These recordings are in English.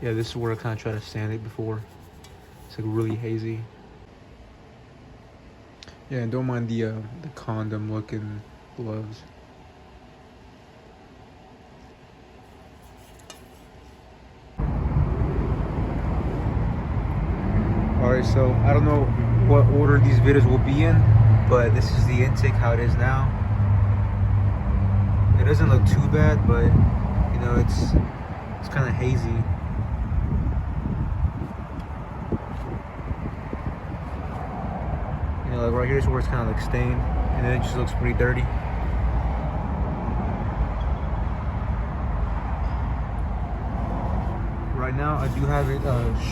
Yeah, this is where I kind of tried to sand it before. It's like really hazy. Yeah, and don't mind the condom looking gloves. Alright, so I don't know what order these videos will be in, but this is the intake, how it is now. It doesn't look too bad, but you know, it's kind of hazy. You know, like right here's where it's kind of like stained, and then it just looks pretty dirty. Right now, I do have it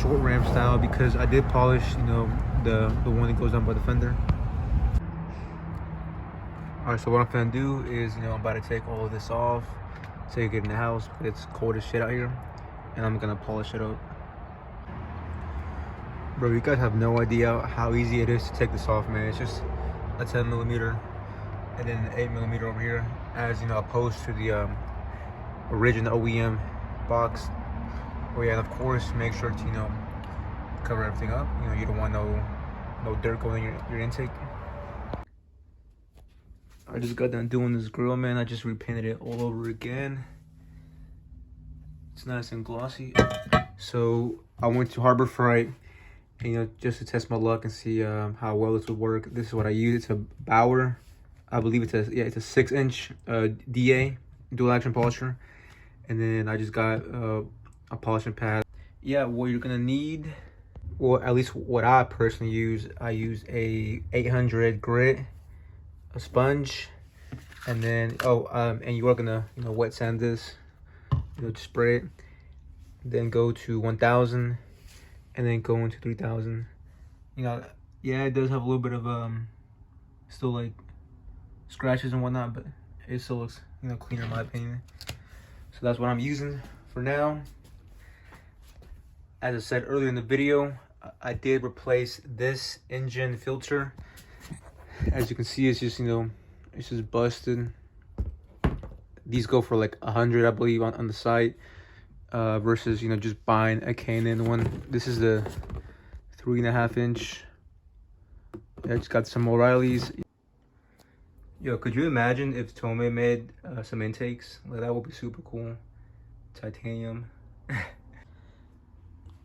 short ramp style because I did polish, you know, the one that goes down by the fender. All right, so what I'm gonna do is, you know, I'm about to take all of this off, take it in the house. It's cold as shit out here, and I'm gonna polish it up. Bro, you guys have no idea how easy it is to take this off, man. It's just a 10mm and then an 8mm over here, as you know, opposed to the original OEM box. Oh yeah, and of course, make sure to, you know, cover everything up. You know, you don't want no dirt going in your intake. I just got done doing this grill, man. I just repainted it all over again. It's nice and glossy. So I went to Harbor Freight, and, you know, just to test my luck and see how well this would work. This is what I use. It's a Bauer. I believe it's a 6-inch DA, dual action polisher. And then I just got a polishing pad. Yeah, what you're gonna need, well, at least what I personally use, I use a 800 grit, a sponge, and then and you are gonna, you know, wet sand this, you know, just spray it, then go to 1000, and then go into 3000. You know, yeah, it does have a little bit of still like scratches and whatnot, but it still looks, you know, cleaner in my opinion. So that's what I'm using for now. As I said earlier in the video, I did replace this engine filter. As you can see, it's just, you know, it's just busted. These go for like 100, I believe, on the site, versus, you know, just buying a K&N one. This is the 3.5-inch. I just got some O'Reilly's. Yo, could you imagine if Tomei made some intakes? Like, that would be super cool. Titanium.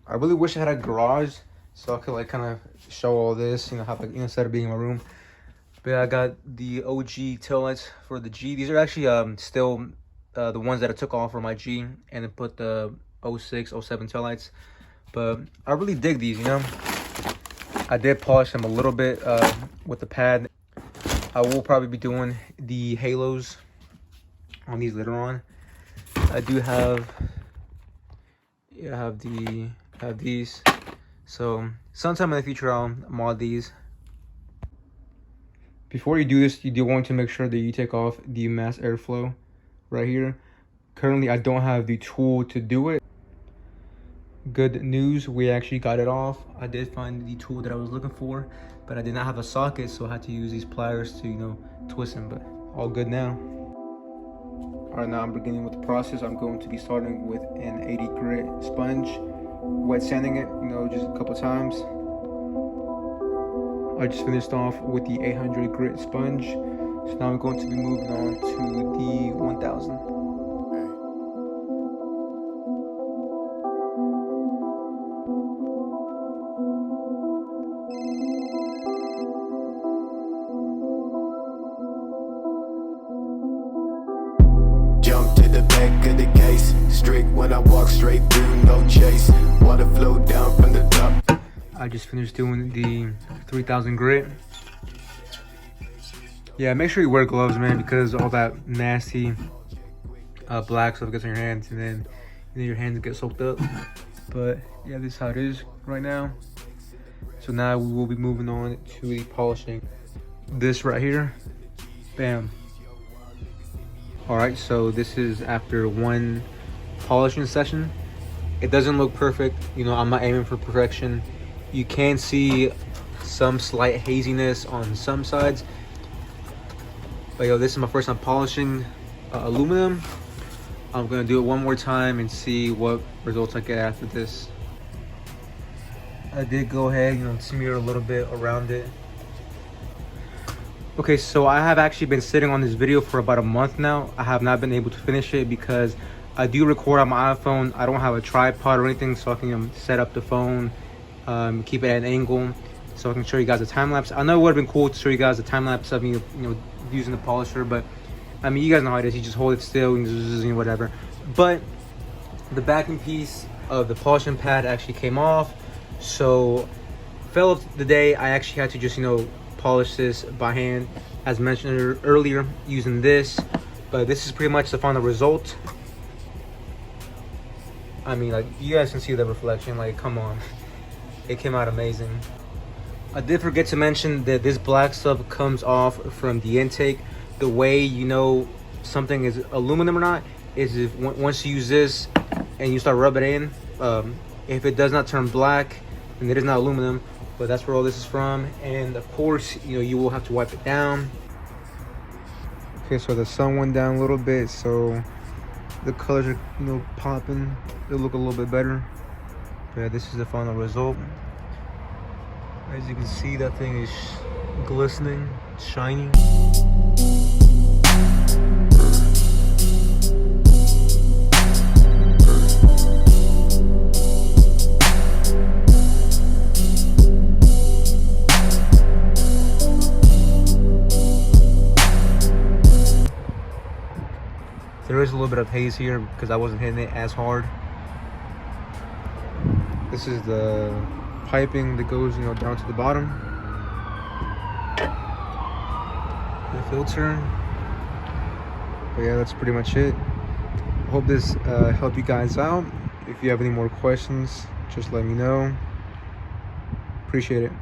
I really wish I had a garage so I could like kind of show all this, you know, how, like, you know, instead of being in my room. But yeah, I got the OG taillights for the G. These are actually still the ones that I took off for my G, and then put the 06, 07 taillights. But I really dig these, you know. I did polish them a little bit with the pad. I will probably be doing the halos on these later on. I do have, yeah, I have these. So sometime in the future I'll mod these. Before you do this, you do want to make sure that you take off the mass airflow right here. Currently, I don't have the tool to do it. Good news, we actually got it off. I did find the tool that I was looking for, but I did not have a socket, so I had to use these pliers to, you know, twist them, but all good now. All right, now I'm beginning with the process. I'm going to be starting with an 80 grit sponge, wet sanding it, you know, just a couple times. I just finished off with the 800 grit sponge, so now I'm going to be moving on to the 1000. Jump to the back of the case, strict when I walk straight through, no chase. Water flow down from the top. I just finished doing the 3000 grit. Yeah, make sure you wear gloves, man, because all that nasty black stuff gets on your hands, and then your hands get soaked up. But yeah, this is how it is right now. So now we will be moving on to the polishing. This right here, bam. All right, so this is after one polishing session. It doesn't look perfect, you know, I'm not aiming for perfection. You can see some slight haziness on some sides. But yo, this is my first time polishing aluminum. I'm gonna do it one more time and see what results I get after this. I did go ahead, smear a little bit around it. Okay, so I have actually been sitting on this video for about a month now. I have not been able to finish it because I do record on my iPhone. I don't have a tripod or anything, so I can set up the phone, keep it at an angle, so I can show you guys a time lapse. I know it would have been cool to show you guys a time lapse of me, using the polisher, but I mean, you guys know how it is. You just hold it still and whatever. But the backing piece of the polishing pad actually came off, so fell of the day. I actually had to just polish this by hand, as mentioned earlier, using this. But this is pretty much the final result. I mean, like, you guys can see the reflection. Like, come on, it came out amazing. I did forget to mention that this black stuff comes off from the intake. The way you know something is aluminum or not is if once you use this and you start rubbing it in, if it does not turn black, then it is not aluminum. But that's where all this is from. And of course, you will have to wipe it down. Okay, so the sun went down a little bit, so the colors are popping. They look a little bit better. But yeah, this is the final result. As you can see, that thing is glistening, shining. There is a little bit of haze here because I wasn't hitting it as hard. This is the piping that goes, down to the bottom. The filter. But yeah, that's pretty much it. I hope this helped you guys out. If you have any more questions, just let me know. Appreciate it.